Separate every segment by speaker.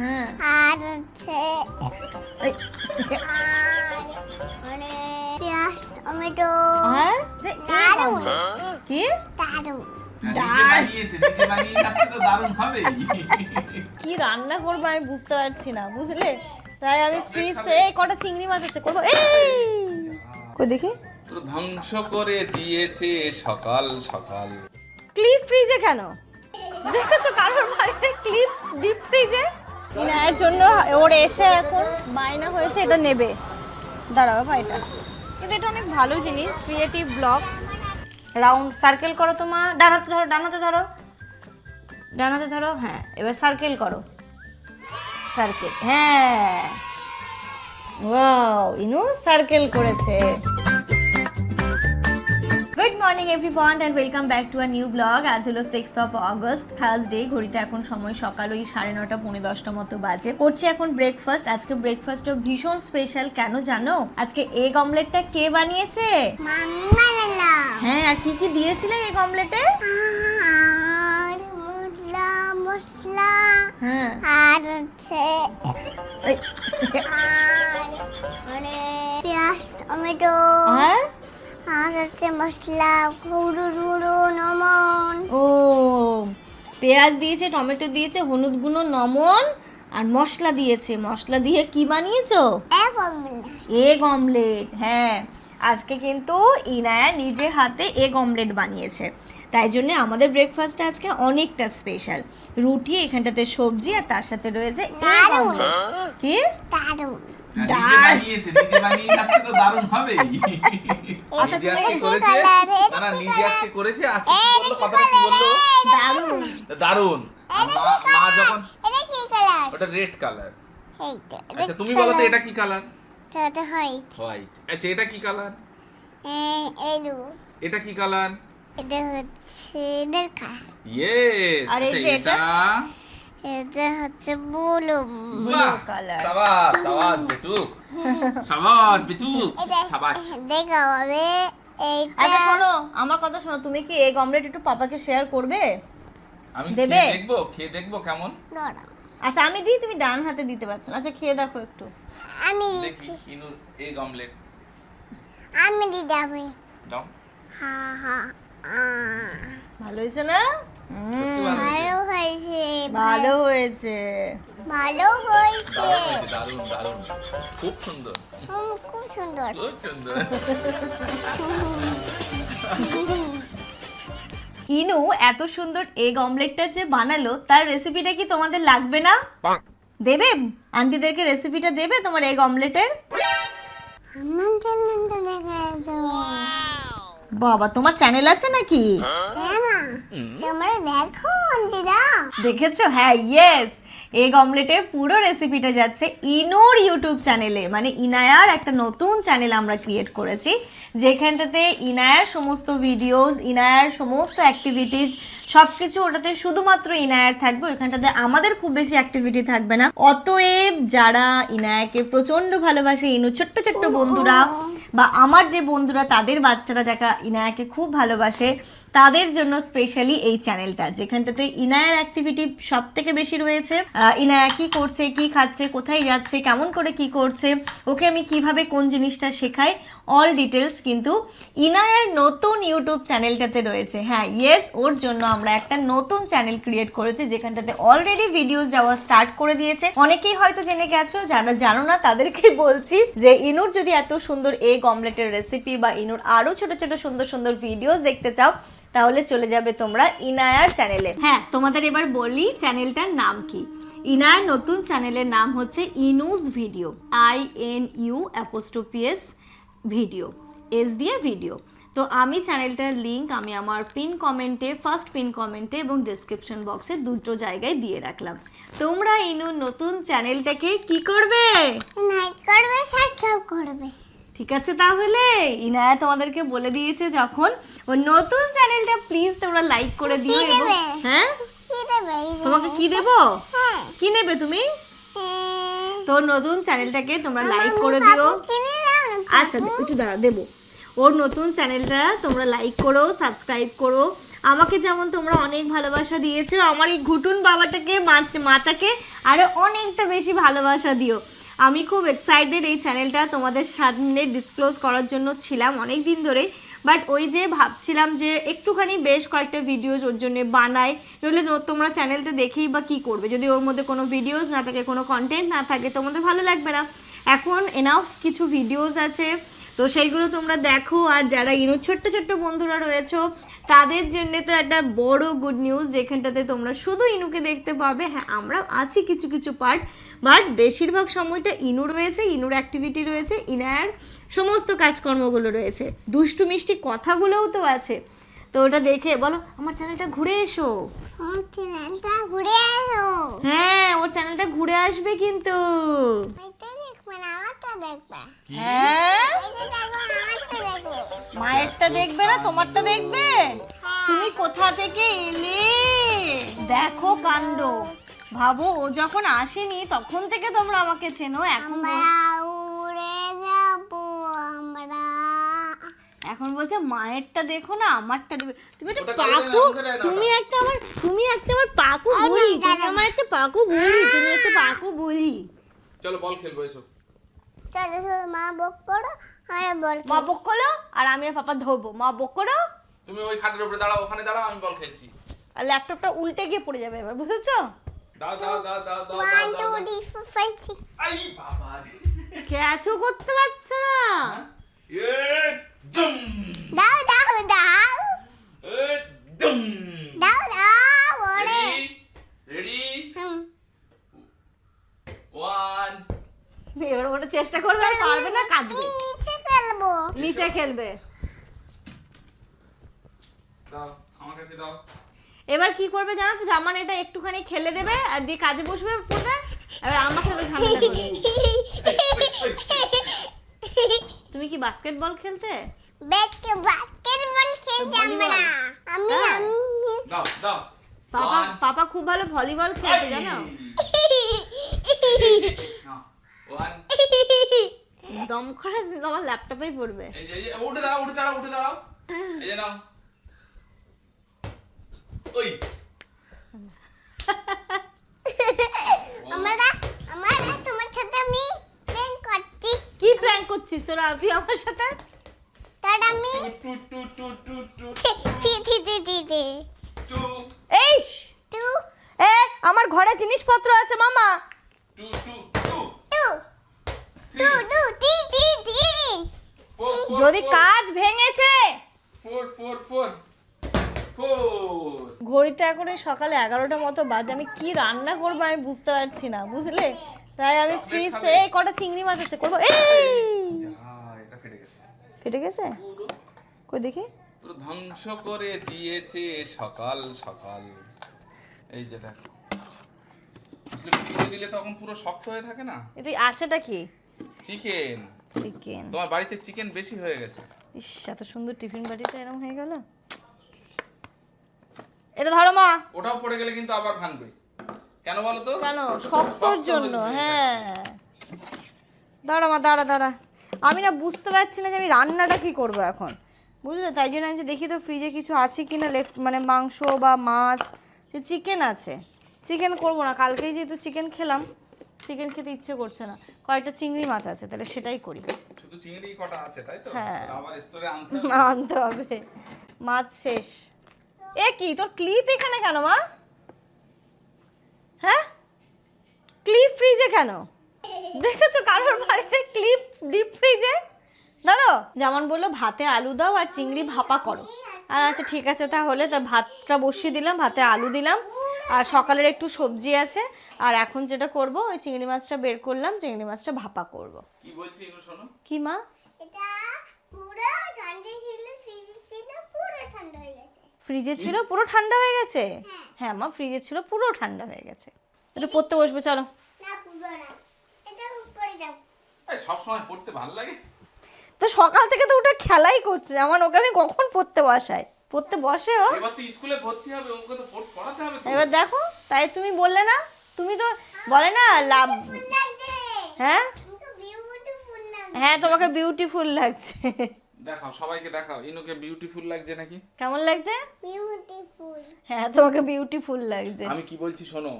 Speaker 1: হ্যাঁ
Speaker 2: আর হচ্ছে মানে পেঁয়াজ টমেটো
Speaker 1: আর যে
Speaker 2: দারুন
Speaker 1: কি
Speaker 2: দারুন
Speaker 1: কি রান্না করবো আমি বুঝতে পারছি না, বুঝলে? তাই আমি ফ্রিজটা এই কটা চিংড়ি মাছ আছে করবো। এই কই দেখি,
Speaker 3: পুরো ধ্বংস করে দিয়েছে সকাল সকাল।
Speaker 1: ক্লিপ ফ্রিজে কেন? দেখেছো কারোর বাড়িতে ক্লিপ ডিপ ফ্রিজে? এর জন্য ওর এসে এখন বায়না হয়েছে এটা নেবে। দাঁড়াও বাবা, এটা কিন্তু এটা অনেক ভালো জিনিস, ক্রিয়েটিভ ব্লগস। রাউন্ড সার্কেল করো তো মা, ডানাতে ধরো, ডানাতে ধরো, ডানাতে ধরো। হ্যাঁ এবার সার্কেল করো, সার্কেল। হ্যাঁ ওয়াও, ইনু সার্কেল করেছে। Good morning everyone and welcome back to a new blog. আজ হলো 6th অফ অগস্ট, থার্সডে। ঘড়িতে এখন সময় সকাল ওই 9:30 পৌনে 10টা মতো বাজে। করছি এখন ব্রেকফাস্ট। আজকে ব্রেকফাস্টটা ভীষণ স্পেশাল। কেন জানো? আজকে এগ অমলেটটা কে বানিয়েছে?
Speaker 2: মাম্মা বানালো।
Speaker 1: হ্যাঁ, আর কি কি দিয়েছিলে এগ অমলেটে?
Speaker 2: আর মশলা
Speaker 1: হ্যাঁ
Speaker 2: আর হচ্ছে
Speaker 1: এই,
Speaker 2: আর মানে পেঁয়াজ টমেটো
Speaker 1: আর
Speaker 2: আর হচ্ছে মশলা হলুদ গুঁড়ো নমন।
Speaker 1: ও পেঁয়াজ দিয়েছে, টমেটো দিয়েছে, হলুদ গুঁড়ো, নমন আর মশলা দিয়েছে। মশলা দিয়ে কি বানিয়েছো? Egg omelette. হ্যাঁ, আজকে কিন্তু ইনায়া নিজে হাতে এগ অমলেট বানিয়েছে, তাই জন্য আমাদের ব্রেকফাস্টটা আজকে অনেকটা স্পেশাল। রুটি, এখানটাতে সবজি, আর তার সাথে রয়েছে এগ অমলেট। কি
Speaker 2: দারুন
Speaker 1: আচ্ছা তুমি
Speaker 3: নিজে আজকে করেছে, আজকে কি বললো, কথাটা কি বললো?
Speaker 1: দারুণ।
Speaker 3: দারুন। মা যখন
Speaker 2: এটা কি কালার?
Speaker 3: ওটা রেড কালার।
Speaker 2: এইটা
Speaker 3: আচ্ছা তুমি বলো তো এটা কি কালার?
Speaker 2: এটা হোয়াইট।
Speaker 3: হোয়াইট। আচ্ছা এটা কি কালার?
Speaker 2: এলো।
Speaker 3: এটা কি কালার?
Speaker 2: এটা হচ্ছে দেখা।
Speaker 3: ইয়েস।
Speaker 1: আর এই
Speaker 3: আচ্ছা
Speaker 1: যে
Speaker 3: এটা
Speaker 2: এটা হচ্ছে ব্লু
Speaker 3: বাহ,
Speaker 1: কালার।
Speaker 3: শাবাশ শাবাশ বেটু, শাবাশ বেটু,
Speaker 2: এটা
Speaker 3: শাবাশ।
Speaker 2: দেখা হবে এইটা।
Speaker 1: আচ্ছা শোনো, আমার কথা শোনো, তুমি কি এগ অমলেট একটু পাপাকে শেয়ার করবে?
Speaker 3: আমি
Speaker 1: দেবে?
Speaker 3: খেয়ে দেখবো কেমন।
Speaker 2: দাঁড়াও,
Speaker 1: আচ্ছা আমি দিই, তুমি ডান হাতে দিতে পারছো না। আচ্ছা খেয়ে দেখো একটু।
Speaker 2: আমি
Speaker 3: দেখি
Speaker 2: দিচ্ছি।
Speaker 3: ইনুর এগ অমলেট
Speaker 2: আমি দিতে হবে।
Speaker 3: দাও।
Speaker 2: হা হা
Speaker 1: ভালো হয়েছে না?
Speaker 3: সত্যি ভালো হয়েছে।
Speaker 2: ভালো হয়েছে
Speaker 1: ভালো হয়েছে।
Speaker 2: ভালো হয়েছে।
Speaker 3: দারুণ দারুণ, খুব সুন্দর,
Speaker 2: খুব সুন্দর।
Speaker 3: খুব সুন্দর।
Speaker 1: ইনু এত সুন্দর এগ অমলেটটা যে বানালো, তার রেসিপিটা কি তোমাদের লাগবে না? দেবে? আন্টিদেরকে রেসিপিটা দেবে তোমার এগ অমলেটের?
Speaker 2: আমার চ্যানেলটা দেখা যাও।
Speaker 1: বাবা, তোমার চ্যানেল আছে নাকি?
Speaker 2: হ্যাঁ না, তোমরা দেখো আন্টিরা।
Speaker 1: দেখেছো? হ্যাঁ, ইয়েস। এগ অমলেটের পুরো রেসিপিটা যাচ্ছে ইনুর ইউটিউব চ্যানেলে। মানে ইনায়ার একটা নতুন চ্যানেল আমরা ক্রিয়েট করেছি, যেখানটাতে ইনায়ার সমস্ত ভিডিওস, ইনায়ার সমস্ত অ্যাক্টিভিটিস সব কিছু ওটাতে শুধুমাত্র ইনায়ার থাকবে। ওইখানটাতে আমাদের খুব বেশি অ্যাক্টিভিটি থাকবে না। অতএব যারা ইনায়াকে প্রচণ্ড ভালোবাসে, ইনু ছোট্ট ছোট্ট বন্ধুরা বা আমার যে বন্ধুরা, তাদের বাচ্চারা যারা ইনায়াকে খুব ভালোবাসে, তাদের জন্য স্পেশালি এই চ্যানেলটা, যেখানটাতে ইনায়ার অ্যাক্টিভিটি সব থেকে বেশি রয়েছে। ইনায়া কি করছে, কি খাচ্ছে, কোথায় যাচ্ছে, কেমন করে কি করছে, ওকে আমি কিভাবে কোন জিনিসটা শেখাই, অল ডিটেলস কিন্তু ইনায়ার নতুন ইউটিউব চ্যানেলটাতে রয়েছে। হ্যাঁ ইয়েস, ওর জন্য আমরা একটা নতুন চ্যানেল ক্রিয়েট করেছি, যেখানটাতে অলরেডি ভিডিওস যাওয়া স্টার্ট করে দিয়েছে। অনেকেই হয়তো জেনে গেছো, যারা জানো না তাদেরকেই বলছি যে ইনুর যদি এত সুন্দর এগ অমলেটের রেসিপি বা ইনুর আরো ছোট ছোট সুন্দর সুন্দর ভিডিওস দেখতে চাও, তাহলে চলে যাবে তোমরা ইনায়ার চ্যানেলে। হ্যাঁ, তোমাদের এবার বলি চ্যানেলটার নাম কি। ইনায়ার নতুন চ্যানেলের নাম হচ্ছে Yunus video, INU' video, S দিয়ে ভিডিও। তো আমি চ্যানেলটার লিংক আমি আমার পিন কমেন্টে, ফার্স্ট পিন কমেন্টে এবং ডেসক্রিপশন বক্সে দুটো জায়গায় দিয়ে রাখলাম। তোমরা ইনুর নতুন চ্যানেলটাকে কি করবে?
Speaker 2: লাইক করবে, সাবস্ক্রাইব করবে।
Speaker 1: ঠিক আছে, তাহলে ইনায়া তোমাদেরকে বলে দিয়েছে যখন, ও নতুন চ্যানেলটা প্লিজ তোমরা লাইক করে দিও।
Speaker 2: কি দেবে?
Speaker 1: হ্যাঁ,
Speaker 2: কি দেবে?
Speaker 1: তোমাকে কি দেবো?
Speaker 2: হ্যাঁ।
Speaker 1: কি নেবে তুমি?
Speaker 2: হ্যাঁ।
Speaker 1: তোর নতুন চ্যানেলটাকে তোমরা লাইক করে দিও।
Speaker 2: কিনে দাও না।
Speaker 1: আচ্ছা একটু দাঁড়া, দেবো। ওর নতুন চ্যানেলটা তোমরা লাইক করো, সাবস্ক্রাইব করো, আমাকে যেমন তোমরা অনেক ভালোবাসা দিয়েছো, আমার এই ঘুটুন বাবাটাকে মাতাকে আরো অনেকটা বেশি ভালোবাসা দিও। আমি খুব এক্সাইটেড এই চ্যানেলটা তোমাদের সামনে ডিসক্লোজ করার জন্য ছিলাম অনেক দিন ধরে, বাট ওই যে ভাবছিলাম যে একটুখানি বেশ কয়েকটা ভিডিওজ ওর জন্য বানাই, নইলে তোমরা চ্যানেলটা দেখেই বা কী করবে যদি ওর মধ্যে কোনো ভিডিওস না থাকে, কোনো কন্টেন্ট না থাকে, তোমাদের ভালো লাগবে না। এখন এনাফ কিছু ভিডিওস আছে, তো সেইগুলো তোমরা দেখো। আর যারা ইনুর ছোট্ট ছোট্ট বন্ধুরা রয়েছো তাদের জন্য তো একটা বড় গুড নিউজ, যেখানটাতে তোমরা শুধু ইনুকে দেখতে পাবে। হ্যাঁ, আমরা আছি কিছু কিছু পার্ট, বাট বেশিরভাগ সময়টা ইনু রয়েছে, ইনুর অ্যাক্টিভিটি রয়েছে, ইনার সমস্ত কাজকর্মগুলো রয়েছে, দুষ্টু মিষ্টি কথাগুলোও তো আছে। তো ওটা দেখে বলো আমার চ্যানেলটা ঘুরে এসো।
Speaker 2: আমার চ্যানেলটা ঘুরে আসো।
Speaker 1: হ্যাঁ, ওর চ্যানেলটা ঘুরে আসবে কিন্তু।
Speaker 2: এটা দেখবে না, আমারটা দেখবে।
Speaker 1: হ্যাঁ,
Speaker 2: এটা দেখবে না, আমারটা দেখবে।
Speaker 1: মায়েরটা দেখবে না তোমারটা দেখবে? তুমি কোথা থেকে এলে? দেখো কাণ্ড। ভাবো, ও যখন আসেনি তখন থেকে তোমরা আমাকে চেনো, এখন
Speaker 2: আমরা উড়ে যাবো আমরা।
Speaker 1: এখন বলছে মায়েরটা দেখো না আমারটা দেখবে। তুমি একটা
Speaker 3: ওটা কাটে দেয় না,
Speaker 1: পাকু,
Speaker 3: ওটা দেয় না,
Speaker 1: তুমি একটা আমার পাকু বলি, তুমি আমার একটা পাকু বলি, তুমি একটা পাকু বলি।
Speaker 3: চলো বল খেলবো এসো।
Speaker 2: চলো চলো, মা বক করো, আমরা বল
Speaker 1: মা বক করো আর আমি আর পাপা ধরবো। মা বক করো
Speaker 3: তুমি ওই খাটের উপরে দাঁড়াও, ওখানে দাঁড়াও, আমি বল খেলছি।
Speaker 1: আর ল্যাপটপটা উল্টে গিয়ে পড়ে যাবে এবার, বুঝেছো?
Speaker 3: দাও দাও দাও দাও দাও
Speaker 2: 1
Speaker 3: দাও
Speaker 2: 2 3 4 5 6।
Speaker 3: আই বাবা রে।
Speaker 1: ক্যাচও করতে পারছে না।
Speaker 3: এ দুম
Speaker 2: দাও দাও দাও
Speaker 3: এ দুম।
Speaker 2: দাও দাও ওরে।
Speaker 3: রেডি
Speaker 2: হুম
Speaker 3: 1
Speaker 1: এবার ওটা চেষ্টা করবে, আর পারবে না, কাঁদবে।
Speaker 2: আমি নিচে খেলবো।
Speaker 1: নিচে খেলবে।
Speaker 3: দাও আমার কাছে দাও।
Speaker 1: এবার কি করবে জানো তো, জামান এটা একটুখানি খেলে দেবে আর দিয়ে কাজে বসবে পড়বে, এবার আমার সাথে ঝামেলা করবে। তুমি কি বাস্কেটবল খেলতে?
Speaker 2: বাস্কেটবল খেলতে আমরা। আমি
Speaker 1: হ্যাঁ।
Speaker 2: আমি
Speaker 3: দাও দাও।
Speaker 1: পাপা খুব ভালো ভলিবল খেলতে জানো।
Speaker 3: 1
Speaker 1: দম করে তোমার ল্যাপটপেই পড়বে।
Speaker 3: এই যে উঠে দাঁড়াও, উঠে দাঁড়াও, উঠে দাঁড়াও। এই যে নাও। ওই
Speaker 2: আমরা তোমার সাথে আমি প্র্যাঙ্ক করছি।
Speaker 1: কি প্র্যাঙ্ক করছিস তোরা তুই আমার সাথে?
Speaker 2: তার আমি
Speaker 3: টু টু টু টু টু টু
Speaker 1: এইস
Speaker 2: টু
Speaker 1: এ আমার ঘরে জিনিসপত্র আছে মামা।
Speaker 3: টু টু টু
Speaker 2: টু টু টু টি টি টি।
Speaker 1: যদি কাজ ভেঙেছে।
Speaker 3: 4 4 4 4
Speaker 1: ঘড়িতে এখন এই সকালে 11টার মতো বাজে, আমি কি রান্না করবো আমি বুঝতে পারছি না, বুঝলে? তাই আমি ফ্রিজ এই কটা চিংড়ি মাছ আছে করবো। এই
Speaker 3: এটা ফেটে গেছে।
Speaker 1: ফেটে গেছে কই দেখি।
Speaker 3: পুরো ধ্বংস করে দিয়েছে সকাল সকাল। এই যে দেখো, আসলে ফ্রিজে দিলে তখন পুরো শক্ত হয়ে থাকে না।
Speaker 1: এতে আছেটা কি?
Speaker 3: চিকেন।
Speaker 1: চিকেন।
Speaker 3: তোমার বাড়িতে চিকেন বেশি হয়ে গেছে।
Speaker 1: ইস, এত সুন্দর টিফিন বাটিটা এরকম হয়ে গেল। এটা ধরো মা।
Speaker 3: ওটাও পড়ে গেলে কিন্তু আবার ভাঙবে। কেন বলো তো?
Speaker 1: কেন? শক্তর জন্য। হ্যাঁ, দাঁড়া মা, দাঁড়া দাঁড়া। আমি না বুঝতে পারছি না যে আমি রান্নাটা কি করব এখন, বুঝলে? তাই জন্য আমি যে দেখি তো ফ্রিজে কিছু আছে কি না, লেফট মানে মাংস বা মাছ। চিকেন আছে, চিকেন করবো না, কালকেই যেহেতু চিকেন খেলাম, চিকেন খেতে ইচ্ছে করছে না। কয়েকটা চিংড়ি মাছ আছে, তাহলে সেটাই করি।
Speaker 3: শুধু চিংড়ি কটা আছে তাই তো?
Speaker 1: হ্যাঁ।
Speaker 3: আবার স্টোরে আনতে
Speaker 1: আনতে হবে, মাছ শেষ। এ কি তোর ক্লিপ এখানে কেন মা? হ্যাঁ, ক্লিপ ফ্রিজে কেন? দেখেছো কারোর বাড়িতে ক্লিপ ডিপ ফ্রিজে? দাঁড়ো, যেমন বললো ভাতে আলু দাও আর চিংড়ি ভাপা করো। আর আচ্ছা ঠিক আছে, তাহলে তা ভাতটা বসিয়ে দিলাম, ভাতে আলু দিলাম, আর সকালের একটু সবজি আছে। আর এখন যেটা করব, ওই চিংড়ি মাছটা বের করলাম, চিংড়ি মাছটা ভাপা করব।
Speaker 3: কি বলছি ইনু শোনো?
Speaker 1: কি মা?
Speaker 2: এটা পুরো ঠান্ডা ছিল, ফ্রিজ ছিল, পুরো ঠান্ডা হয়ে গেছে।
Speaker 1: ফ্রিজে ছিল পুরো ঠান্ডা হয়ে গেছে? হ্যাঁ মা, ফ্রিজে ছিল পুরো ঠান্ডা হয়ে গেছে। একটু পড়তে বসবে চলো।
Speaker 2: না পুরো না, এটা উপরে দাও।
Speaker 3: এই সব সময় পড়তে ভালো লাগে?
Speaker 1: তো সকাল থেকে তো ওটা খেলাই করছে, আমার ওকে আমি কখন পড়তে বসাই? পড়তে বসে ও।
Speaker 3: এবার তো স্কুলে ভর্তি হবে, ওকে তো পড়াতে হবে তো।
Speaker 1: এবার দেখো, তাই তুমি বললে না, তুমি তো বলে না লাভ।
Speaker 2: লাগছে।
Speaker 1: হ্যাঁ
Speaker 2: কিন্তু বিউটিফুল লাগছে।
Speaker 1: হ্যাঁ, তোমাকে বিউটিফুল লাগছে।
Speaker 3: দেখাও, সবাইকে দেখাও, ইনুকে বিউটিফুল লাগছে নাকি?
Speaker 1: কেমন লাগছে?
Speaker 2: বিউটিফুল।
Speaker 1: হ্যাঁ তোমাকে বিউটিফুল লাগছে।
Speaker 3: আমি কি বলছি শোনো,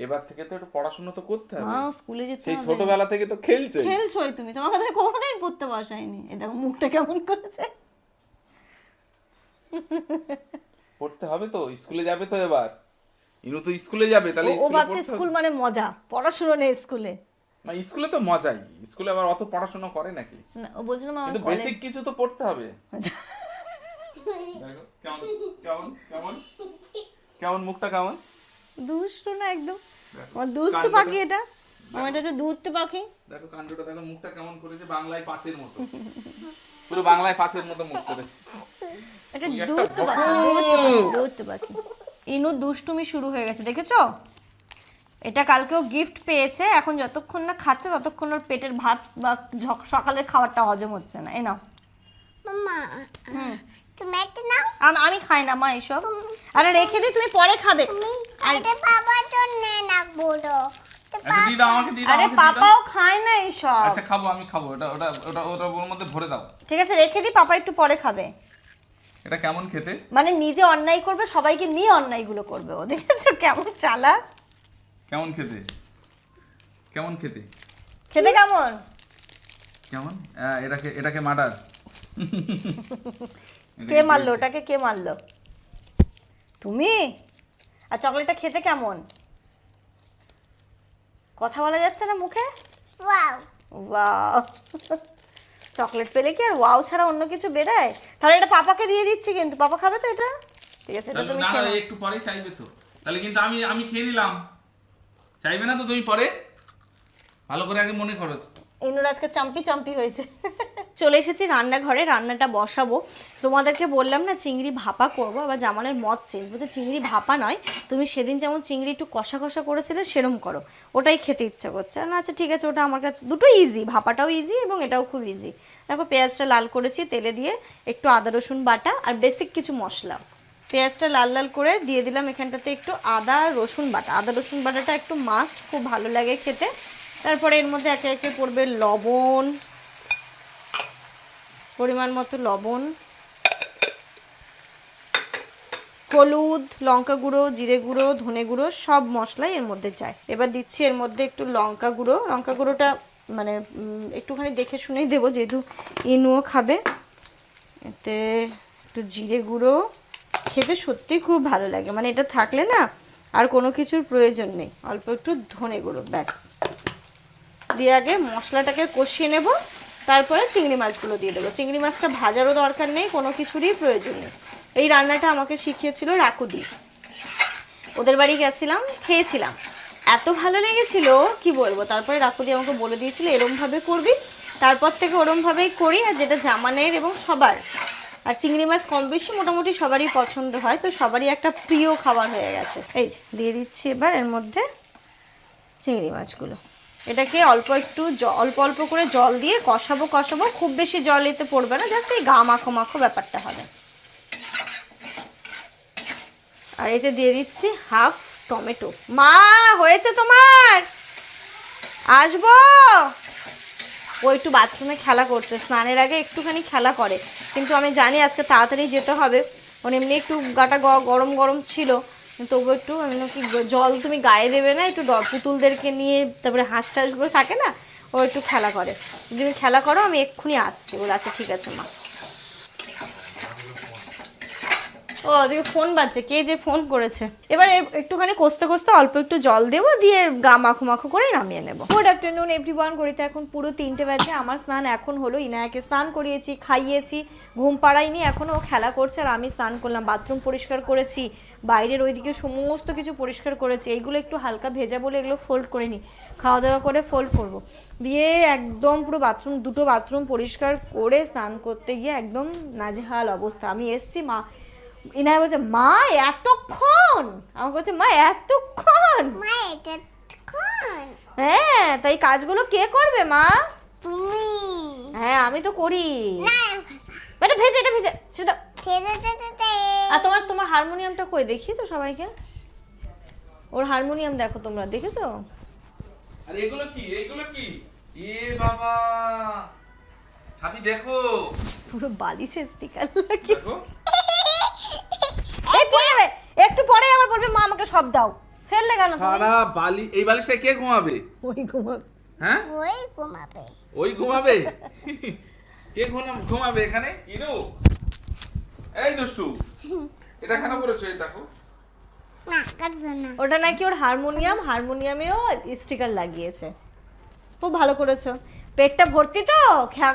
Speaker 3: এবার থেকে তো একটু পড়াশোনা তো করতে হবে।
Speaker 1: মা স্কুলে যেতে
Speaker 3: সেই
Speaker 1: হবে।
Speaker 3: ছোটবেলা থেকে তো খেলছে।
Speaker 1: খেলছোই তুমি, তোমাকে তো কোনোদিন পড়তে বসাইনি। এই দেখো মুখটা কেমন করেছে।
Speaker 3: পড়তে হবে তো, স্কুলে যাবে তো এবার। ইনু তো স্কুলে যাবে, তাহলে
Speaker 1: ও
Speaker 3: স্কুলে
Speaker 1: ভাবছে
Speaker 3: পড়তে
Speaker 1: স্কুল
Speaker 3: হবে।
Speaker 1: মানে মজা, পড়াশোনা নেই স্কুলে।
Speaker 3: মানে স্কুলে তো মজাই, স্কুলে আবার অত পড়াশোনা করে নাকি?
Speaker 1: না, ও বলছিল মা
Speaker 3: কিন্তু
Speaker 1: আমার কলেজ।
Speaker 3: বেসিক কিছু তো পড়তে হবে। দেখো কেমন কেমন কেমন কেমন মুখটা কেমন।
Speaker 1: দুষ্টু না একদম,
Speaker 3: দেখো,
Speaker 1: আমার দুষ্টু
Speaker 3: কাণ্ডটা-
Speaker 1: পাখি এটা, আমার এটা একটা দুষ্টু পাখি।
Speaker 3: দেখো কাণ্ডটা, দেখো মুখটা কেমন করেছে, বাংলায় পাঁচের মতো, পুরো বাংলায় পাঁচের মতো মুখ করেছে।
Speaker 1: এটা
Speaker 3: তুই একটা
Speaker 1: দুষ্টু পাখি, দুষ্টু পাখি। ইনু দুষ্টুমি শুরু হয়ে গেছে, দেখেছো? এটা কালকেও গিফট পেয়েছে, এখন যতক্ষণ না খাচ্ছে ততক্ষণ ওর পেটের ভাত বা সকালের খাবারটা হজম হচ্ছে না। এ নাও।
Speaker 2: মামা তুমি একটা নাও।
Speaker 1: আমি খাই না মা এসব। আরে রেখে দিই, তুমি পরে খাবে।
Speaker 2: তুমি আরে বাবার জন্য না বলো। তো
Speaker 3: আচ্ছা দিয়ে দাও, আমাকে দিয়ে দাও,
Speaker 1: আরে
Speaker 3: আমাকে দিয়ে দাও।
Speaker 1: পাপাও খায় না এইসব।
Speaker 3: আচ্ছা খাবো, আমি খাবো, ওটা ওটা ওটা ওটা ওর মধ্যে ভরে দাও।
Speaker 1: ঠিক আছে রেখে দিই, পাপা একটু পরে খাবে।
Speaker 3: এটা কেমন খেতে?
Speaker 1: মানে নিজে অন্যায় করবে, সবাইকে নিয়ে অন্যায়গুলো করবে ও, দেখেছো কেমন চালাক।
Speaker 3: কেমন খেতে? কেমন খেতে?
Speaker 1: খেতে কেমন?
Speaker 3: কেমন? এটাকে মার্ডার।
Speaker 1: কে মারলো ওটাকে, কে মারলো? তুমি? আর চকলেটটা খেতে কেমন? কথা বলা যাচ্ছে না মুখে।
Speaker 2: ওয়াও।
Speaker 1: ওয়াও। চকলেট পেলে কি আর ওয়াও ছাড়া অন্য কিছু বেরায়? তাহলে এটা পাপাকে দিয়ে দিচ্ছি, কিন্তু পাপা খাবে তো এটা? ঠিক আছে এটা তুমি
Speaker 3: না
Speaker 1: খেয়ে নাও।
Speaker 3: একটু পরে চাইবে তো, তাহলে কিন্তু আমি খেয়ে নিলাম, চাইবে না তো তুমি পরে? ভালো করে আগে মনে করো।
Speaker 1: ইনুর আজকে চাম্পি চাম্পি হয়েছে। চলে এসেছি রান্নাঘরে, রান্নাটা বসাবো। তোমাদেরকে বললাম না চিংড়ি ভাপা করবো, আবার জামানের মত চেঞ্জ, বলছে চিংড়ি ভাপা নয়, তুমি সেদিন যেমন চিংড়ি একটু কষা কষা করেছিলে সেরম করো, ওটাই খেতে ইচ্ছা করছে। না আচ্ছা ঠিক আছে, ওটা আমার কাছে দুটো ইজি, ভাপাটাও ইজি এবং এটাও খুব ইজি। দেখো পেঁয়াজটা লাল করেছি তেলে দিয়ে, একটু আদা রসুন বাটা আর বেসিক কিছু মশলা। পেঁয়াজটা লাল লাল করে দিয়ে দিলাম এখানটাতে একটু আদা রসুন বাটা, আদা রসুন বাটাটা একটু মাস্ট, খুব ভালো লাগে খেতে। তারপরে এর মধ্যে একে একে পড়বে লবণ, পরিমাণ মতো লবণ, হলুদ, লঙ্কা গুঁড়ো, জিরে গুঁড়ো, ধনে গুঁড়ো, সব মশলাই এর মধ্যে যায়। এবার দিচ্ছি এর মধ্যে একটু লঙ্কা গুঁড়ো, লঙ্কা গুঁড়োটা মানে একটুখানি দেখে শুনেই দেবো যেহেতু ইনুও খাবে। এতে একটু জিরে গুঁড়ো, খেতে সত্যি খুব ভালো লাগে, মানে এটা থাকলে না আর কোনো কিছুর প্রয়োজন নেই। অল্প একটু ধনে গুঁড়ো, ব্যাস দিয়ে আগে মশলাটাকে কষিয়ে নেব, তারপরে চিংড়ি মাছগুলো দিয়ে দেবো। চিংড়ি মাছটা ভাজারও দরকার নেই, কোনো কিছুরই প্রয়োজন নেই। এই রান্নাটা আমাকে শিখিয়েছিল রাকুদি, ওদের বাড়ি গেছিলাম, খেয়েছিলাম, এত ভালো লেগেছিল কি বলবো। তারপরে রাকুদি আমাকে বলে দিয়েছিল এরমভাবে করবি, তারপর থেকে ওরমভাবেই করি। আর যেটা জামানের এবং সবার, আর চিংড়ি মাছ কম বেশি মোটামুটি সবারই পছন্দ হয়, তো সবারই একটা প্রিয় খাবার হয়ে গেছে। এই যে দিয়ে দিচ্ছি এবার এর মধ্যে চিংড়ি মাছগুলো। এটাকে অল্প একটু অল্প অল্প করে জল দিয়ে কষাবো, খুব বেশি জল এতে পড়বে না, জাস্ট এই গা মাখো মাখো ব্যাপারটা হবে। আর এতে দিয়ে দিচ্ছি হাফ টমেটো। মা হয়েছে তোমার, আসবো। ও একটু বাথরুমে খেলা করছে, স্নানের আগে একটুখানি খেলা করে, কিন্তু আমি জানি আজকে তাড়াতাড়ি যেতে হবে। ওর এমনি একটু গাটা গরম গরম ছিল, তবু একটু আমি কি জল তুমি গায়ে দেবে না, একটু পুতুলদেরকে নিয়ে তারপরে হাঁস টাঁসগুলো থাকে না, ও একটু খেলা করে। তুমি খেলা করো, আমি এক্ষুনি আসছি। বলে আচ্ছা ঠিক আছে মা। ও ওদিকে ফোন বাজছে, কে যে ফোন করেছে। এবার একটুখানি কষতে কষতে অল্প একটু জল দেবো, দিয়ে গা মাখো মাখো করে নামিয়ে নেবো। Good afternoon everyone. ঘড়িতে এখন পুরো 3টে বাজে। আমার স্নান এখন হলো, ইনায়াকে স্নান করিয়েছি, খাইয়েছি, ঘুম পাড়াইনি, এখনও ও খেলা করছে আর আমি স্নান করলাম, বাথরুম পরিষ্কার করেছি, বাইরের ওইদিকে সমস্ত কিছু পরিষ্কার করেছি। এইগুলো একটু হালকা ভেজা বলে এগুলো ফোল্ড করে নিই, খাওয়া দাওয়া করে ফোল্ড করবো। দিয়ে একদম পুরো দুটো বাথরুম পরিষ্কার করে স্নান করতে গিয়ে একদম নাজেহাল অবস্থা। আমি এসছি, মা ইনায়া বলছে মা এতক্ষণ, আমাকে বলছে মা এতক্ষণ।
Speaker 2: মা এতক্ষণ?
Speaker 1: হ্যাঁ, তাই কাজগুলো কে করবে মা?
Speaker 2: তুমি।
Speaker 1: হ্যাঁ আমি তো করি।
Speaker 2: না
Speaker 1: এটা ভেজে, এটা ভেজে সেটা।
Speaker 2: খেতে
Speaker 1: আর তোমার হারমোনিয়ামটা কই, দেখিয়েছো সবাইকে? ওর হারমোনিয়াম দেখো তোমরা, দেখেছো?
Speaker 3: আরে এগুলো কি, এগুলো কি? এ বাবা, সাবি দেখো
Speaker 1: পুরো বালিশের স্টিকার লাগিয়ে
Speaker 3: দেখো
Speaker 1: এই পড়ে যাবে, একটু পরে আবার বলবে মা আমাকে সব দাও। ফেললে কেন তুমি?
Speaker 3: সারা বালি এই বালিশটায় কে ঘুমাবে?
Speaker 1: ওই ঘুমাবে।
Speaker 3: হ্যাঁ
Speaker 2: ওই ঘুমাবে।
Speaker 3: ওই ঘুমাবে? কে ঘুমাবে এখানে? ইনু এই দুষ্টু এটা কেন করেছো? এই দেখো
Speaker 2: না কাটবে না।
Speaker 1: ওটা নাকি ওর হারমোনিয়াম, হারমোনিয়ামেও স্টিকার লাগিয়েছে। খুব ভালো করেছো। পেটটা ভর্তি তো,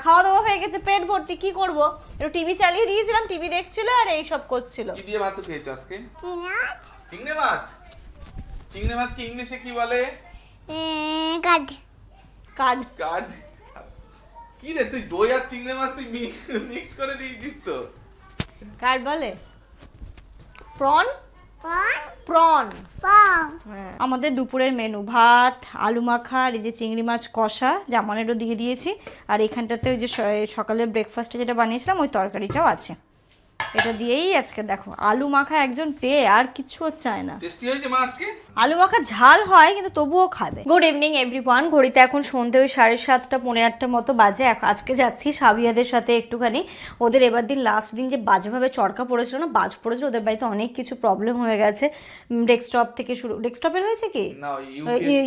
Speaker 1: খাওয়া দাওয়া হয়ে গেছে, পেট ভর্তি, কি করব? একটু টিভি চালিয়ে দিয়েছিলাম, টিভি দেখছিল আর এই সব করছিল।
Speaker 3: কি দিয়ে ভাত খেয়েছো আজকে?
Speaker 2: চিনাচ
Speaker 3: চিংড়ি মাছ। চিংড়ি মাছকে ইংলিশে কি বলে?
Speaker 2: কাট
Speaker 1: কার্ড।
Speaker 3: কাড। কি রে তুই দই আর চিংড়ি মাছ তুই মিক্স করে দিয়েছিস তো?
Speaker 1: কার্ড বলে। প্রন,
Speaker 2: পর
Speaker 1: প্রন।
Speaker 2: পর
Speaker 1: আমাদের দুপুরের মেনু ভাত, আলু মাখা আর এই যে চিংড়ি মাছ কষা, জামানেরও দিয়ে দিয়েছি। আর এখানটাতে ওই যে সকালে ব্রেকফাস্টে যেটা বানিয়েছিলাম ওই তরকারিটাও আছে। এটা দিয়েই আজকে দেখো আলু মাখা একজন পেয়ে আর কিছু চায় না।
Speaker 3: টেস্টি হয়েছে মা আজকে?
Speaker 1: আলু মাখা ঝাল হয় কিন্তু তবুও খাবে। Good evening everyone. ঘড়িতে এখন সন্ধ্যে ওই 7:30 পৌনে 8টার মতো বাজে। আজকে যাচ্ছি সাবিয়াদের সাথে একটুখানি। ওদের এবার দিন লাস্ট দিন যে বাজেভাবে চড়কা পড়েছিল না, বাজ পড়েছিল, ওদের বাড়িতে অনেক কিছু প্রবলেম হয়ে গেছে। ডেস্কটপ থেকে শুরু, ডেস্কটপের হয়েছে কি
Speaker 3: না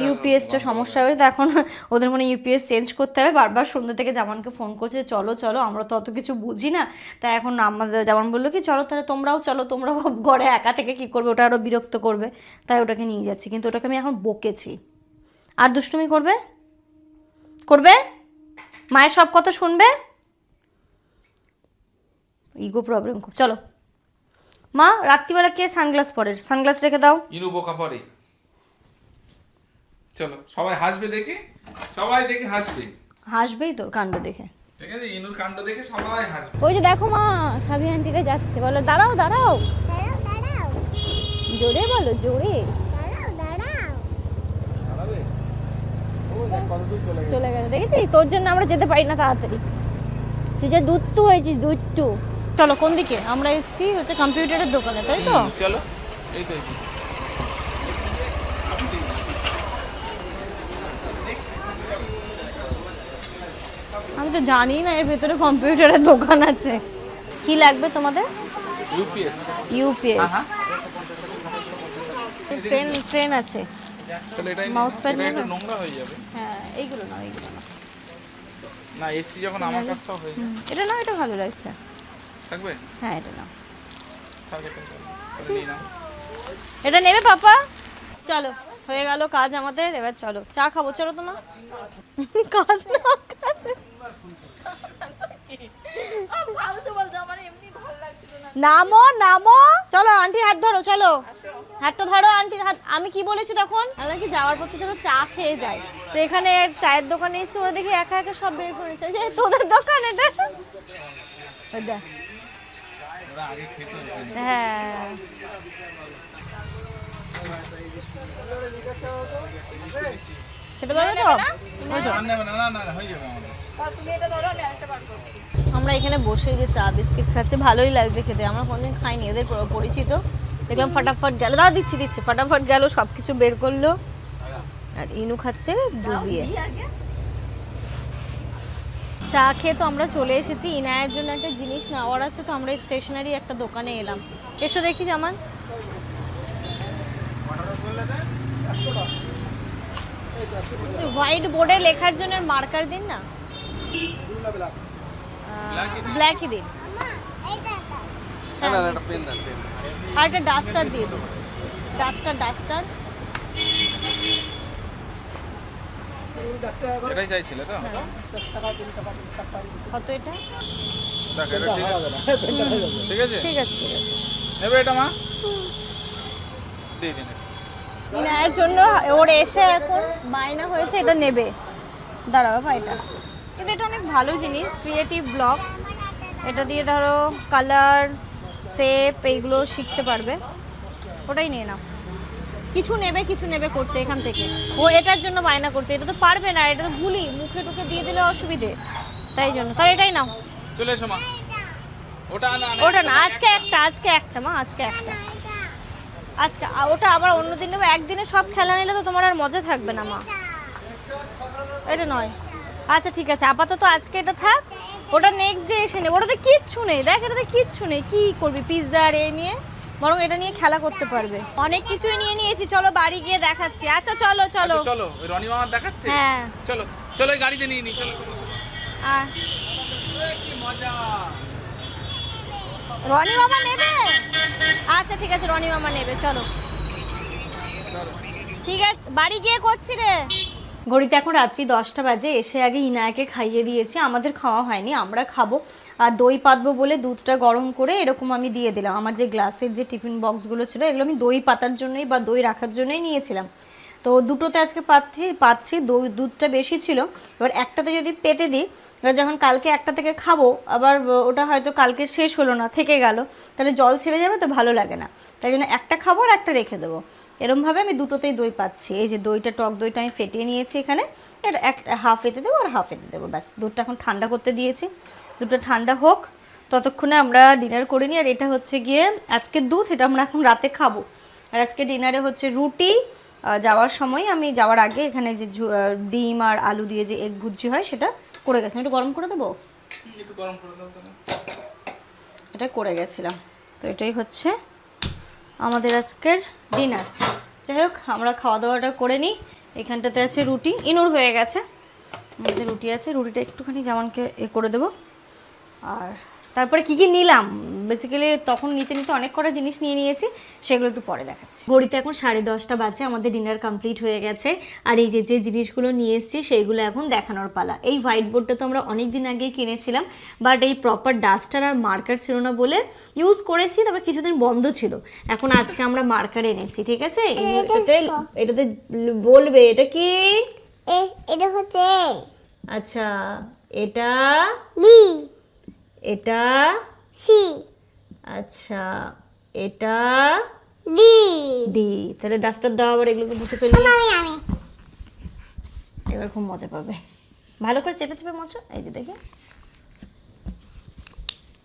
Speaker 1: ইউপিএসটা সমস্যা হয়েছে, তো এখন ওদের মনে ইউপিএস চেঞ্জ করতে হবে। বারবার সন্ধ্যে থেকে জামানকে ফোন করছে চলো চলো, আমরা তো অত কিছু বুঝি না। তাই এখন আমাদের জামান বললো কি চলো তাহলে তোমরাও চলো, তোমরাও ঘরে একা থেকে কি করবে, ওটা আরও বিরক্ত করবে, তাই ওটাকে নিয়ে যাচ্ছি। কিন্তু ওটাকে আমি এখন বকেছি। আর দুষ্টুমি করবে করবে, মায়ের সব কথা শুনবে, ইগো প্রবলেম খুব। চলো মা, রাত্রিবেলা কে সানগ্লাস পরে? সানগ্লাস রেখে দাও।
Speaker 3: ইনু বোকা পড়ে। চলো সবাই হাসবে দেখে, সবাই দেখে হাসবে।
Speaker 1: হাসবেই তোর কাণ্ড দেখে।
Speaker 3: ঠিক আছে, ইনুর কাণ্ড দেখে সবাই হাসবে।
Speaker 1: ওই যে দেখো মা, সাবি আন্টিরা যাচ্ছে, বলো দাঁড়াও দাঁড়াও,
Speaker 2: দাঁড়াও দাঁড়াও
Speaker 1: জোরে বলো, জোরে।
Speaker 2: দাঁড়াও দাঁড়াও।
Speaker 1: চলে গেছে, দেখেছিস? তোর জন্য আমরা যেতে পারি না তাড়াতাড়ি। তুই যে দুধটু হয়েছিস, দুধটু। চলো কোন দিকে? আমরা এসেছি হচ্ছে কম্পিউটারের দোকানে, তাই তো?
Speaker 3: চলো এই তো
Speaker 1: আমি তো জানি না এর ভেতরে কম্পিউটারের দোকান আছে। কি লাগবে তোমাদের?
Speaker 3: ইউপিএস।
Speaker 1: ইউপিএস,
Speaker 3: হ্যাঁ
Speaker 1: ট্রেন আছে।
Speaker 3: তাহলে এটাই
Speaker 1: Mouse pad
Speaker 3: এটা
Speaker 1: নেবে?
Speaker 3: একটু নোংরা হয়ে যাবে।
Speaker 1: হ্যাঁ এইগুলো না, এইগুলো না।
Speaker 3: না এসি যখন আমার কাছটাও হয়ে যাবে।
Speaker 1: এটা না, এটা ভালো লাগছে।
Speaker 3: থাকবে?
Speaker 1: হ্যাঁ এটা না,
Speaker 3: থাকবে তাহলে নিয়ে নাও।
Speaker 1: এটা নেবে পাপা? চলো হয়ে গেল কাজ আমাদের, এবার চলো চা খাবো। চলো তোমার কাজ না কাজ। নামো নামো, চলো আন্টির হাত ধরো, চলো হাতটা ধরো আন্টির হাত। আমি কি বলেছি তখন? আমরা কি যাওয়ার পথে যেন চা খেয়ে যাই, তো এখানে চায়ের দোকানে এসে ওরা দেখি একা একা সব বের করেছে। যে তোদের দোকান এটা? ওই দেখ। হ্যাঁ খেতে পারবে তো? আমরা এখানে বসে যে চা বিস্কিট খাচ্ছি, ভালোই লাগছে খেতে। আমরা কোনদিন খাইনি, এদের পরিচিত। দেখলাম ফটাফট গেল, দাদা দিচ্ছি দিচ্ছি, ফটাফট গেল, সব কিছু বের করলো। আর ইনু খাচ্ছে ডুবিয়ে। চা খেয়ে তো আমরা চলে এসেছি। ইনায়ের জন্য একটা জিনিস নেওয়ার আছে, তো আমরা স্টেশনারি একটা দোকানে এলাম। এসো দেখি জামান। হোয়াইট বোর্ডে লেখার জন্য মার্কার দিন না, ব্ল্যাকই দিন। আর একটা ডাস্টার দিয়ে দিন, ডাস্টার।
Speaker 3: এটাই চাইছিলে তো?
Speaker 1: কত এটা?
Speaker 3: দেখ এটা ঠিক আছে। ঠিক আছে
Speaker 1: ঠিক আছে ঠিক আছে।
Speaker 3: নেবে এটা মা? দিয়ে দিন।
Speaker 1: ইনায়ের জন্য ওর এসে এখন বায়না হয়েছে এটা নেবে। দাঁড়াও বাবা, এটা কিন্তু এটা অনেক ভালো জিনিস, ক্রিয়েটিভ ব্লকস। এটা দিয়ে ধরো কালার, শেপ এইগুলো শিখতে পারবে। ওটাই নিয়ে নাও। কিছু নেবে করছে এখান থেকে। ও এটার জন্য বায়না করছে, এটা তো পারবে না, এটা তো ভুলি, মুখে টুকে দিয়ে দিলে অসুবিধে, তাই জন্য। তার এটাই নাও।
Speaker 3: চলে এসো মা। ওটা না
Speaker 1: ওটা না, আজকে একটা মা, আজকে ওটা আবার অন্যদিন নেবো। একদিনে সব খেলা নিলে তো তোমার আর মজা থাকবে না মা। এটা নয়, আচ্ছা ঠিক আছে, আপাতত আজকে এটা থাক, ওটা নেক্সট ডে এসে নেব। ওটাতে কিচ্ছু নেই, দেখ এটাতে কিচ্ছু নেই, কি করবি পিৎজা আর এ নিয়ে, বরং এটা নিয়ে খেলা করতে পারবে। অনেক কিছুই নিয়ে নিয়েছি, চলো বাড়ি গিয়ে দেখাচ্ছি। আচ্ছা চলো চলো
Speaker 3: চলো, ওই রনি মামা দেখাচ্ছে।
Speaker 1: হ্যাঁ
Speaker 3: চলো চলো, এই গাড়িতে নিয়ে নি, চলো চলো চলো।
Speaker 1: আহ,
Speaker 3: কি মজা।
Speaker 1: রনি মামা নেবে? আচ্ছা ঠিক আছে, রনি মামা নেবে, চলো ঠিক আছে, বাড়ি গিয়ে করছি রে। ঘড়িতে এখন রাত্রি 10টা বাজে। এসে আগে ইনায়াকে খাইয়ে দিয়েছি, আমাদের খাওয়া হয়নি, আমরা খাবো। আর দই পাতবো বলে দুধটা গরম করে এরকম আমি দিয়ে দিলাম। আমার যে গ্লাসের যে টিফিন বক্সগুলো ছিল এগুলো আমি দই পাতার জন্যই বা দই রাখার জন্যই নিয়েছিলাম। তো দুটোতে আজকে পাচ্ছি দুধটা বেশি ছিল। এবার একটাতে যদি পেতে দিই, এবার যখন কালকে একটা থেকে খাবো, আবার ওটা হয়তো কালকে শেষ হলো না, থেকে গেল, তাহলে জল ছেড়ে যাবে, তো ভালো লাগে না। তাই জন্য একটা খাবো আর একটা রেখে দেবো। এরমভাবে আমি দুটোতেই দই পাচ্ছি। এই যে দইটা, টক দইটা আমি ফেটিয়ে নিয়েছি এখানে, এটা একটা হাফ এতে দেবো আর হাফ এতে দেবো, ব্যাস। দুধটা এখন ঠান্ডা করতে দিয়েছি, দুধটা ঠান্ডা হোক, ততক্ষণে আমরা ডিনার করে নিই। আর এটা হচ্ছে গিয়ে আজকের দুধ, এটা আমরা এখন রাতে খাবো। আর আজকে ডিনারে হচ্ছে রুটি। যাওয়ার সময় আমি যাওয়ার আগে এখানে যে ডিম আর আলু দিয়ে যে এগ ভুজি হয় সেটা করে গেছিলাম। একটু গরম করে দেবো,
Speaker 3: একটু গরম করে দাও তাহলে।
Speaker 1: এটা করে গেছিলাম। তো এটাই হচ্ছে আমাদের আজকের ডিনার। যাই হোক, আমরা খাওয়া দাওয়াটা করে নিই। এখানটাতে আছে রুটি, ইনুর হয়ে গেছে, আমাদের রুটি আছে, রুটিটা একটুখানি জামানকে করে দেবো। আর তারপরে কি কি নিলাম, বেসিক্যালি তখন নিতে নিতে অনেক কটা জিনিস নিয়ে নিয়েছি, সেগুলো একটু পরে দেখাচ্ছি। ঘড়িতে এখন 10:30 বাজে, আমাদের ডিনার কমপ্লিট হয়ে গেছে। আর এই যে যে জিনিসগুলো নিয়ে এসেছি সেইগুলো এখন দেখানোর পালা। এই হোয়াইট বোর্ডটা তো আমরা অনেক দিন আগেই কিনেছিলাম, বাট এই প্রপার ডাস্টার আর মার্কার ছিল না বলে ইউজ করেছি, তারপর কিছুদিন বন্ধ ছিল। এখন আজকে আমরা মার্কার এনেছি, ঠিক আছে? এটাতে বলবে এটা কি,
Speaker 2: এটা হচ্ছে
Speaker 1: আচ্ছা এটা
Speaker 2: বি,
Speaker 1: এটা
Speaker 2: সি,
Speaker 1: আচ্ছা এটা
Speaker 2: ডি।
Speaker 1: ডি। তাহলে ডাস্টার দাও, আবার এগুলোকে মুছে ফেলি।
Speaker 2: আমি
Speaker 1: এবার খুব মজা পাবে, ভালো করে চেপে চেপে মোছো। এই যে দেখি,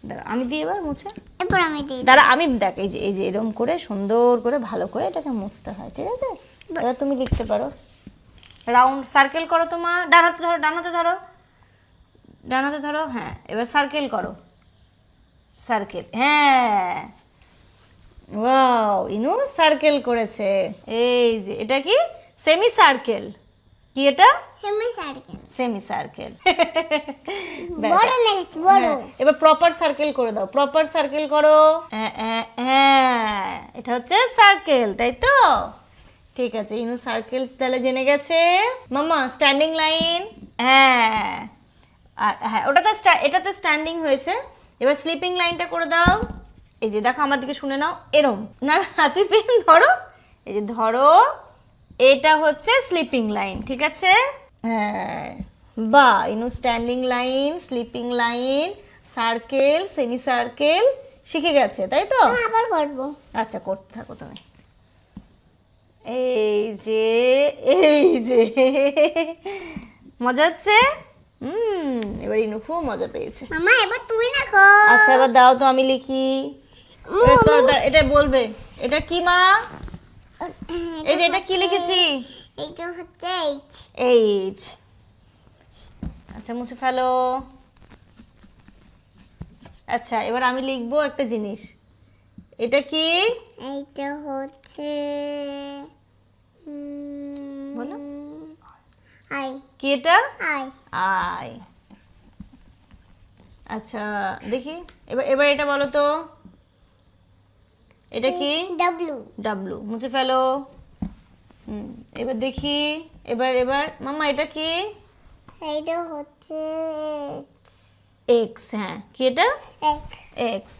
Speaker 1: দাঁড়া আমি দিই এবার মুছে।
Speaker 2: এরপর আমি দিই।
Speaker 1: দাঁড়া আমি দেখ, এই যে এরকম করে সুন্দর করে ভালো করে এটাকে মুছতে হয়, ঠিক আছে? এবার তুমি লিখতে পারো, রাউন্ড সার্কেল করো। তোমার ডানাতে ধরো, ডানাতে ধরো, ডানাতে ধরো, হ্যাঁ। এবার সার্কেল করো, সার্কেল, হ্যাঁ। ওয়াও, ইনু সার্কেল করেছে। এই যে এটা কি, সেমি সার্কেল। কি এটা?
Speaker 2: Semi circle.
Speaker 1: Semi circle.
Speaker 2: বড় নেক্সট বড়।
Speaker 1: এবার প্রপার সার্কেল করে দাও, প্রপার সার্কেল করো। হ্যাঁ, এটা হচ্ছে সার্কেল, তাই তো? ঠিক আছে, ইনু সার্কেল তাহলে জেনে গেছে। মাম্মা স্ট্যান্ডিং লাইন, হ্যাঁ। আর হ্যাঁ, এটা তো স্ট্যান্ডিং হয়েছে। এবার স্লিপিং লাইনটা করে দাও। এই যে দেখো, আমার দিকে শুনে নাও, এরম না, তুমি পেন ধরো, এই যে ধরো, এটা হচ্ছে স্লিপিং লাইন, ঠিক আছে? হ্যাঁ, বা ইনু standing line, sleeping line, circle, semi circle শিখে গেছে, তাই তো?
Speaker 2: আবার করব।
Speaker 1: আচ্ছা, করতে থাকো তুমি। এই যে মজা হচ্ছে। এবার ইনু খুব মজা পেয়েছে।
Speaker 2: মামা এবার তুমি দেখো।
Speaker 1: আচ্ছা, এবার দাও তো আমি লিখি। এটা বলবে, এটা কি মা? এই যে এটা কি লিখেছি?
Speaker 2: এটা হচ্ছে এইচ।
Speaker 1: এইচ। আচ্ছা, মুছে ফেলো। আচ্ছা, এবার আমি লিখবো একটা জিনিস। এটা কি?
Speaker 2: এইটা হচ্ছে
Speaker 1: বলো।
Speaker 2: আই।
Speaker 1: কি এটা?
Speaker 2: আই।
Speaker 1: আই। আচ্ছা দেখি, এবার এটা বলো তো, এটা কি?
Speaker 2: ডাব্লিউ।
Speaker 1: ডাব্লু, মুছে ফেলো। এবার দেখি, এবার মাম্মা এটা কি?
Speaker 2: এইটা হচ্ছে
Speaker 1: এক্স। হ্যাঁ, কি এটা?
Speaker 2: এক্স।
Speaker 1: এক্স।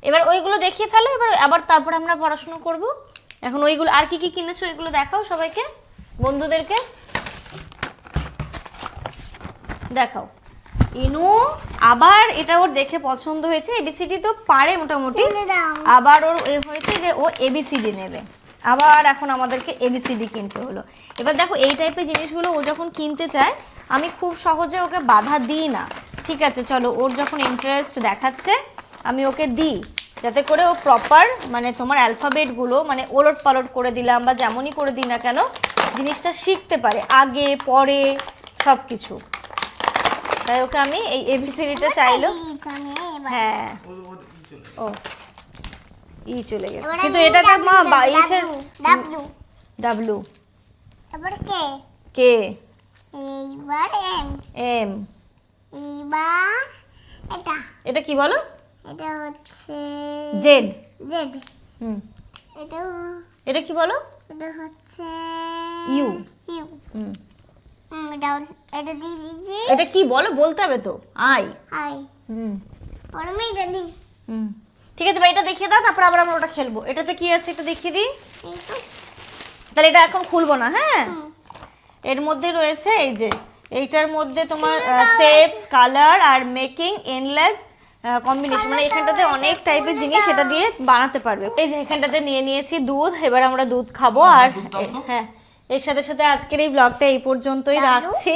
Speaker 1: এবার ওইগুলো দেখিয়ে ফেলো, এবার আবার তারপর আমরা পড়াশোনা করব। এখন ওইগুলো আর কি কি কিনেছো ওইগুলো দেখাও সবাইকে, বন্ধুদেরকে দেখাও। ইনু আবার এটা ওর দেখে পছন্দ হয়েছে, এবিসিডি তো পারে মোটামুটি, আবার ওর হয়েছে যে ও এবিসিডি নেবে। আবার এখন আমাদেরকে এবিসিডি কিনতে হলো। এবার দেখো, এই টাইপের জিনিসগুলো ও যখন কিনতে চায় আমি খুব সহজে ওকে বাধা দিই না, ঠিক আছে? চলো, ওর যখন ইন্টারেস্ট দেখাচ্ছে আমি ওকে দিই, যাতে করে ও প্রপার মানে তোমার অ্যালফাবেটগুলো মানে ওলট পালট করে দিলাম বা যেমনই করে দিই না কেন, জিনিসটা শিখতে পারে আগে পরে সব কিছু। তাই ওকে আমি এই এবিসিডিটা চাইলো। হ্যাঁ ও ই চলে গেছে, কিন্তু এটা একটা মা বাইশের
Speaker 2: ডাব্লু
Speaker 1: ডাব্লু
Speaker 2: তারপর কে
Speaker 1: কে
Speaker 2: এইবার এম
Speaker 1: এম।
Speaker 2: এইবার এটা
Speaker 1: এটা কি বলো?
Speaker 2: এটা হচ্ছে
Speaker 1: জেড।
Speaker 2: জেড।
Speaker 1: হুম
Speaker 2: এটা
Speaker 1: এটা কি বলো?
Speaker 2: এটা হচ্ছে
Speaker 1: ইউ।
Speaker 2: ইউ।
Speaker 1: হুম
Speaker 2: এটা দিয়ে দিচ্ছি।
Speaker 1: এটা কি বলো, বলতে হবে তো। আই।
Speaker 2: আই।
Speaker 1: হুম
Speaker 2: পরে আমি এটা দিই।
Speaker 1: হুম ঠিক আছে ভাই, এটা দেখিয়ে দাও, তারপর আবার আমরা ওটা খেলবো। এটাতে কি আছে এটা দেখিয়ে দিই। তাহলে এটা এখন খুলবো না, হ্যাঁ। এর মধ্যে রয়েছে এই যে এইটার মধ্যে তোমার shapes, colour are making endless combination, মানে এখানটাতে অনেক টাইপের জিনিস এটা দিয়ে বানাতে পারবে। এই যে এখানটাতে নিয়ে নিয়েছি দুধ, এবার আমরা দুধ খাবো। আর হ্যাঁ, এর সাথে সাথে আজকের এই ব্লগটা এই পর্যন্তই রাখছি।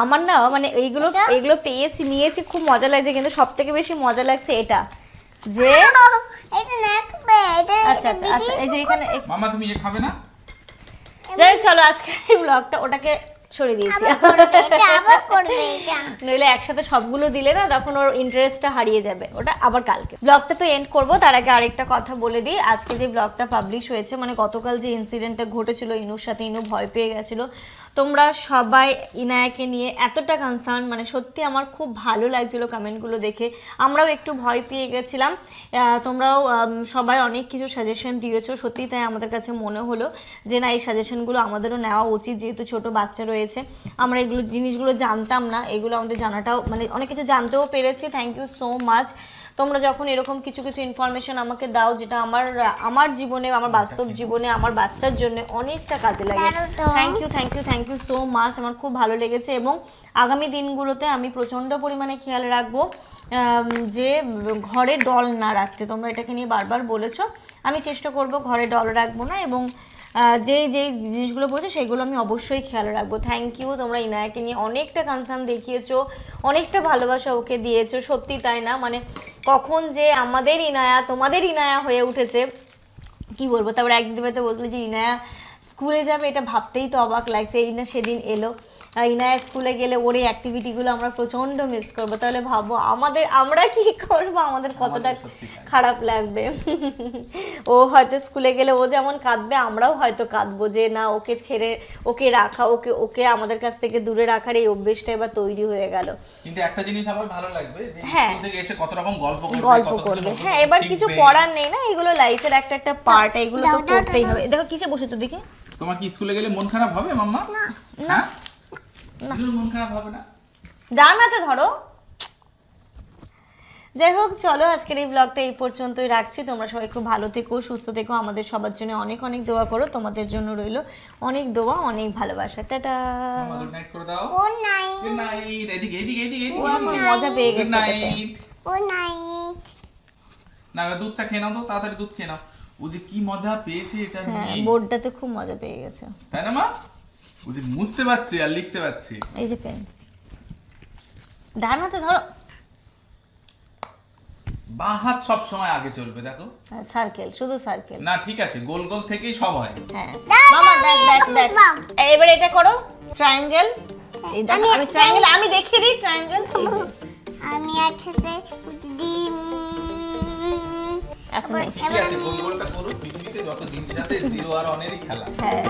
Speaker 1: আমার না মানে এইগুলো নিয়েছি খুব মজা লাগছে, কিন্তু সব থেকে বেশি মজা লাগছে এটা যে
Speaker 2: এটা নাকবে এটা।
Speaker 1: আচ্ছা আচ্ছা আচ্ছা, এই যে এখানে
Speaker 3: মামা তুমি এ খাবে না?
Speaker 1: চলো আজকে এই ব্লগটা ওটাকে সরিয়ে দিয়েছি,
Speaker 2: এটা আবার করবে এটা।
Speaker 1: নইলে একসাথে সবগুলো দিলে না তখন ওর ইন্টারেস্টটা হারিয়ে যাবে। ওটা আবার কালকে ব্লগটা তো এন্ড করবো, তার আগে আরেকটা কথা বলে দিই। আজকে যে ব্লগটা পাবলিশ হয়েছে, মানে গতকাল যে ইনসিডেন্টটা ঘটেছিল ইনুর সাথে, ইনু ভয় পেয়ে গেছিলো, তোমরা সবাই ইনায়াকে নিয়ে এতটা কনসার্ন, মানে সত্যি আমার খুব ভালো লাগছিল কমেন্টগুলো দেখে। আমরাও একটু ভয় পেয়ে গেছিলাম, তোমরাও সবাই অনেক কিছু সাজেশন দিয়েছো, সত্যি তাই আমাদের কাছে মনে হলো যে না, এই সাজেশনগুলো আমাদেরও নেওয়া উচিত, যেহেতু ছোট বাচ্চা রয়েছে। আমরা এগুলো জিনিসগুলো জানতাম না, এগুলো আমাদের জানাটাও, মানে অনেক কিছু জানতেও পেরেছি। Thank you so much. তোমরা যখন এরকম কিছু কিছু ইনফরমেশন আমাকে দাও, যেটা আমার জীবনে, আমার বাস্তব জীবনে, আমার বাচ্চার জন্য অনেকটা কাজে লাগে। Thank you so much. আমার খুব ভালো লেগেছে, এবং আগামী দিনগুলোতে আমি প্রচণ্ড পরিমাণে খেয়াল রাখবো যে ঘরে ডল না রাখতে। তোমরা এটাকে নিয়ে বারবার বলেছো, আমি চেষ্টা করব ঘরে ডল রাখবো না, এবং যেই জিনিসগুলো বলছো সেগুলো আমি অবশ্যই খেয়াল রাখবো। Thank you. তোমরা ইনায়াকে নিয়ে অনেকটা কনসার্ন দেখিয়েছো, অনেকটা ভালোবাসা ওকে দিয়েছো, সত্যি তাই না? মানে কখন যে আমাদের ইনায়া তোমাদের ইনায়া হয়ে উঠেছে কি বলবো। তারপরে একদিন তো বলছিল যে ইনায়া স্কুলে যাবে, এটা ভাবতেই তো অবাক লাগছে। এই না সেদিন এলো, ইনায়া স্কুলে গেলে ওর এই অ্যাক্টিভিটিগুলো আমরা প্রচণ্ড মিস করবো। তাহলে ভাবো আমরা কি করবো, আমাদের কতটা খারাপ লাগবে। ও হয়তো স্কুলে গেলে ও যেমন কাঁদবে, আমরাও হয়তো কাঁদবো যে না, ওকে ছেড়ে, ওকে রাখা, ওকে আমাদের কাছ থেকে দূরে রাখার এই অভ্যেসটা এবার তৈরি হয়ে গেল।
Speaker 3: কিন্তু একটা জিনিস আমার ভালো লাগবে যে
Speaker 1: হ্যাঁ,
Speaker 3: স্কুল থেকে এসে কত রকম গল্প
Speaker 1: করবে। হ্যাঁ, এবার কিছু করার নেই না, এগুলো লাইফের একটা পার্ট, এগুলো তো করতেই হবে। দেখো কিসে বসেছো দেখি।
Speaker 3: তোমার কি স্কুলে গেলে মন খারাপ হবে মাম্মা? না না, মন খারাপ হবে না।
Speaker 1: ডান হাতে ধরো। যাই হোক, চলো আজকের এই ব্লগটা এই পর্যন্তই রাখছি। তোমরা সবাই খুব ভালো থেকো, সুস্থ থেকো, আমাদের সবার জন্য অনেক অনেক দোয়া করো। তোমাদের জন্য রইলো অনেক দোয়া, অনেক ভালোবাসা। টাটা,
Speaker 3: গুড নাইট করে দাও।
Speaker 2: Good night.
Speaker 3: Good night. এদিকে এদিকে এদিকে
Speaker 1: ও এখন মজা পেয়ে
Speaker 3: গুড
Speaker 1: গেছে।
Speaker 3: নাইট।
Speaker 2: Good night.
Speaker 3: না, দুধটা খেয়ে নাও তো, তাড়াতাড়ি দুধ খেয়ে নাও। ও যে কি মজা পেয়েছে এটা
Speaker 1: হ্যাঁ,
Speaker 3: নিয়ে,
Speaker 1: বোর্ডটাতে খুব মজা পেয়ে গেছে,
Speaker 3: তাই না মা? ও যে মুছতে পারছে আর লিখতে পারছে।
Speaker 1: এই যে পেন। ডান হাতে ধরো।
Speaker 3: বাঁ হাত সব সময় আগে চলবে, দেখো।
Speaker 1: সার্কেল, শুধু সার্কেল
Speaker 3: না ঠিক আছে, গোল গোল থেকেই সব হয়।
Speaker 1: হ্যাঁ মামা, দেখ এবার এটা করো, ট্রায়াঙ্গেল। এই দেখো, আমি ট্রায়াঙ্গেল আমি দেখিয়ে দিই। ট্রায়াঙ্গেল
Speaker 2: আমি একসাথে দিন।
Speaker 1: আচ্ছা
Speaker 3: ঠিক আছে, গোল গোলটা করো। পৃথিবীতে যত জিনিস আছে জিরো আর অনেরই খেলা।
Speaker 1: হ্যাঁ।